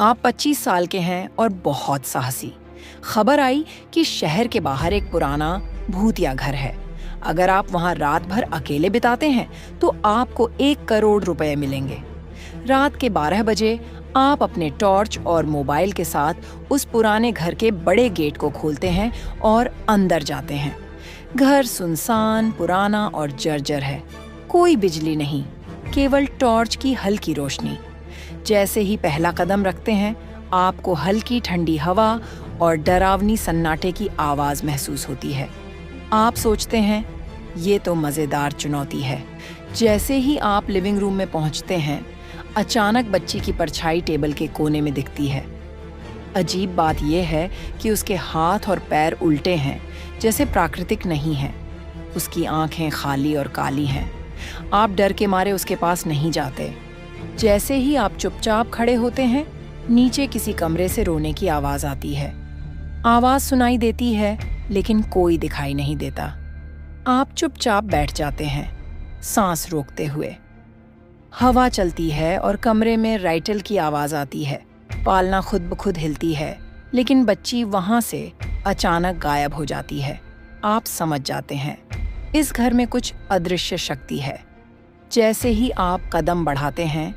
आप 25 साल के हैं और बहुत साहसी। खबर आई कि शहर के बाहर एक पुराना भूतिया घर है। अगर आप वहां रात भर अकेले बिताते हैं तो आपको 1 करोड़ रुपए मिलेंगे। रात के 12 बजे आप अपने टॉर्च और मोबाइल के साथ उस पुराने घर के बड़े गेट को खोलते हैं और अंदर जाते हैं। घर सुनसान, पुराना और जर्जर है। कोई बिजली नहीं, केवल टॉर्च की हल्की रोशनी। जैसे ही पहला कदम रखते हैं, आपको हल्की ठंडी हवा और डरावनी सन्नाटे की आवाज महसूस होती है। आप सोचते हैं, ये तो मजेदार चुनौती है। जैसे ही आप लिविंग रूम में पहुंचते हैं, अचानक बच्ची की परछाई टेबल के कोने में दिखती है। अजीब बात यह है कि उसके हाथ और पैर उल्टे हैं, जैसे प्राकृतिक नहीं हैं। उसकी आंखें खाली और काली हैं। आप डर के मारे उसके पास नहीं जाते। जैसे ही आप चुपचाप खड़े होते हैं, नीचे किसी कमरे से रोने की आवाज आती है। आवाज सुनाई देती है, लेकिन कोई दिखाई नहीं देता। आप चुपचाप बैठ जाते हैं, सांस रोकते हुए। हवा चलती है और कमरे में राइटल की आवाज आती है। पालना खुद ब खुद हिलती है, लेकिन बच्ची वहां से अचानक गायब हो जाती है। आप समझ जाते हैं, इस घर में कुछ अदृश्य शक्ति है। जैसे ही आप कदम बढ़ाते हैं,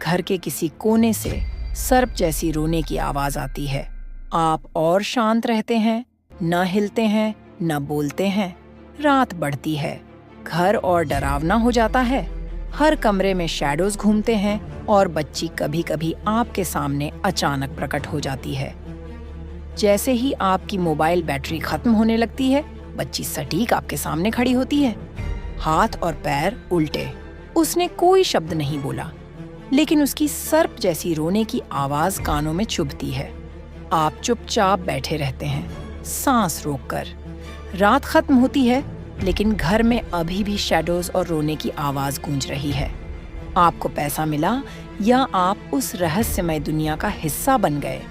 घर के किसी कोने से सर्प जैसी रोने की आवाज आती है। आप और शांत रहते हैं, न हिलते हैं, न बोलते हैं। रात बढ़ती है, घर और डरावना हो जाता है। हर कमरे में शैडोज घूमते हैं और बच्ची कभी कभी आपके सामने अचानक प्रकट हो जाती है। जैसे ही आपकी मोबाइल बैटरी खत्म होने लगती है, बच्ची सटीक आपके सामने खड़ी होती है, हाथ और पैर उल्टे। उसने कोई शब्द नहीं बोला, लेकिन उसकी सर्प जैसी रोने की आवाज कानों में चुभती है। आप चुपचाप बैठे रहते हैं, सांस रोककर। रात खत्म होती है, लेकिन घर में अभी भी शैडोज और रोने की आवाज गूंज रही है। आपको पैसा मिला या आप उस रहस्यमय दुनिया का हिस्सा बन गए।